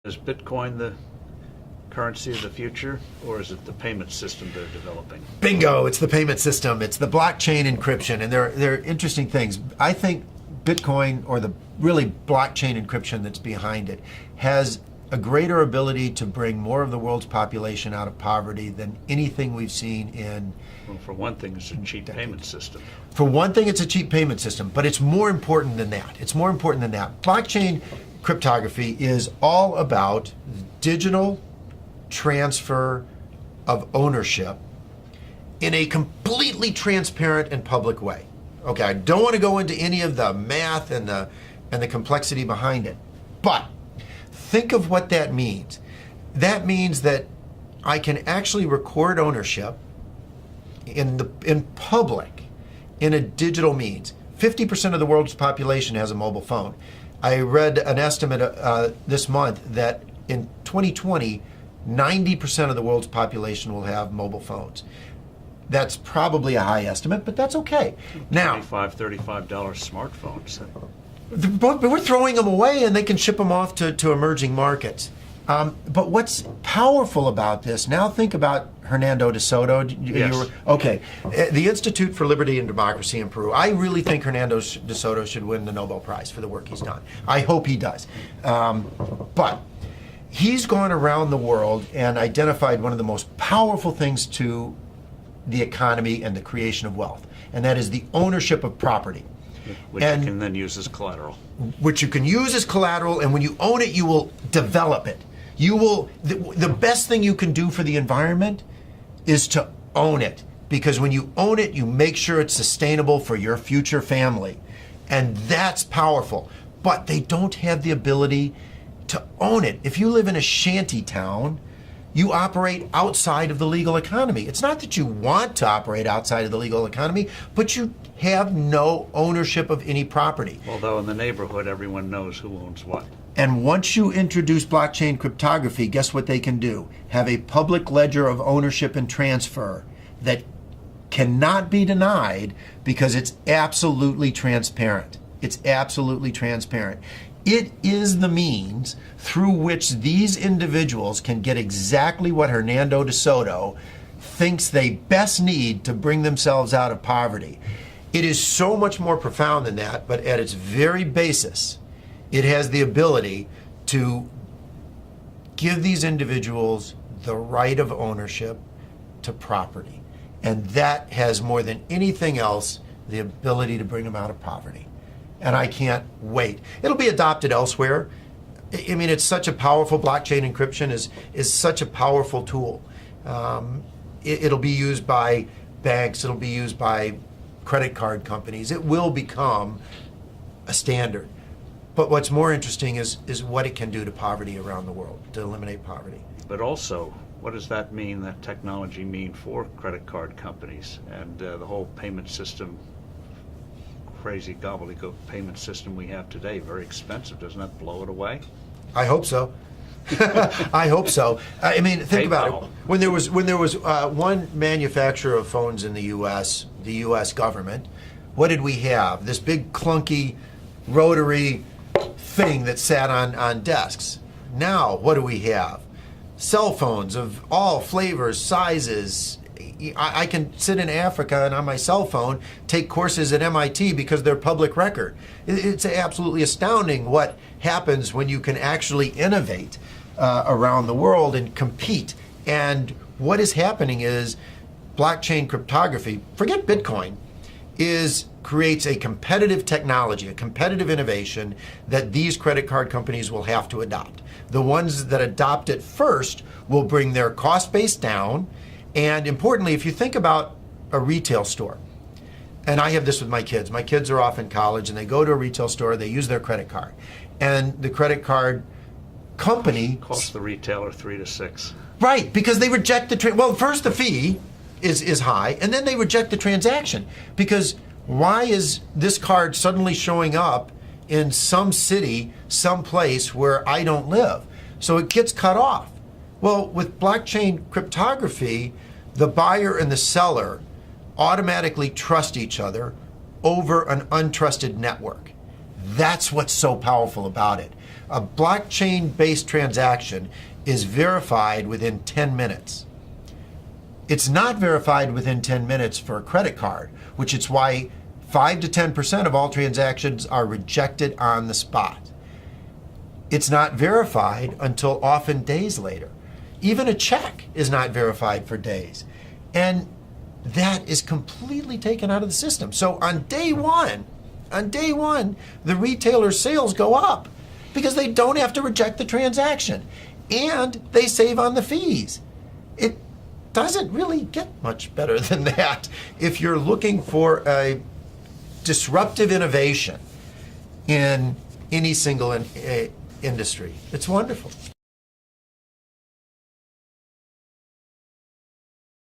Is Bitcoin the currency of the future, or is it the payment system they're developing? Bingo, it's the payment system. It's the blockchain encryption, and they're interesting things. I think Bitcoin, or the really blockchain encryption that's behind it, has a greater ability to bring more of the world's population out of poverty than anything we've seen in... Well, for one thing, it's a cheap payment system. For one thing, it's a cheap payment system, but it's more important than that. It's more important than that. Blockchain cryptography is all about digital transfer of ownership in a completely transparent and public way. Okay, I don't want to go into any of the math and the complexity behind it, but think of what that means. That means that I can actually record ownership in public in a digital means. 50% of the world's population has a mobile phone. I read an estimate this month that in 2020, 90% of the world's population will have mobile phones. That's probably a high estimate, but that's okay. Now, $25, $35 smartphones. but we're throwing them away, and they can ship them off to emerging markets. But what's powerful about this, now think about Hernando de Soto. Yes. Okay, the Institute for Liberty and Democracy in Peru. I really think Hernando de Soto should win the Nobel Prize for the work he's done. I hope he does. But he's gone around the world and identified one of the most powerful things to the economy and the creation of wealth, and that is the ownership of property. Which you can then use as collateral. Which you can use as collateral, and when you own it, you will develop it. You will, the best thing you can do for the environment is to own it, because when you own it, you make sure it's sustainable for your future family. And that's powerful. But they don't have the ability to own it. If you live in a shanty town, you operate outside of the legal economy. It's not that you want to operate outside of the legal economy, but you have no ownership of any property. Although in the neighborhood, everyone knows who owns what. And once you introduce blockchain cryptography, guess what they can do? Have a public ledger of ownership and transfer that cannot be denied because it's absolutely transparent. It's absolutely transparent. It is the means through which these individuals can get exactly what Hernando de Soto thinks they best need to bring themselves out of poverty. It is so much more profound than that, but at its very basis, it has the ability to give these individuals the right of ownership to property. And that has, more than anything else, the ability to bring them out of poverty. And I can't wait. It'll be adopted elsewhere. I mean, it's such a powerful, blockchain encryption is such a powerful tool. It'll be used by banks, it'll be used by credit card companies. It will become a standard. But what's more interesting is what it can do to poverty around the world, to eliminate poverty. But also, what does that mean, that technology mean for credit card companies and the whole payment system, crazy gobbledygook payment system we have today? Very expensive. Doesn't that blow it away? I hope so. I hope so. I mean, think about it. When there was one manufacturer of phones in the U.S., the U.S. government, what did we have? This big clunky rotary thing that sat on desks. Now, what do we have? Cell phones of all flavors, sizes. I can sit in Africa and on my cell phone take courses at MIT because they're public record. It's absolutely astounding what happens when you can actually innovate around the world and compete. And what is happening is blockchain cryptography, forget Bitcoin, creates a competitive technology, a competitive innovation that these credit card companies will have to adopt. The ones that adopt it first will bring their cost base down. And importantly, if you think about a retail store, and I have this with my kids are off in college and they go to a retail store, they use their credit card. And the credit card company Costs the retailer $3 to $6. Right, because they reject well, first the fee is high, and then they reject the transaction. Because why is this card suddenly showing up in some city, some place where I don't live? So it gets cut off. Well, with blockchain cryptography, the buyer and the seller automatically trust each other over an untrusted network. That's what's so powerful about it. A blockchain-based transaction is verified within 10 minutes. It's not verified within 10 minutes for a credit card, which is why 5 to 10% of all transactions are rejected on the spot. It's not verified until often days later. Even a check is not verified for days. And that is completely taken out of the system. So on day one, the retailer's sales go up because they don't have to reject the transaction and they save on the fees. It doesn't really get much better than that if you're looking for a disruptive innovation in any single industry. It's wonderful.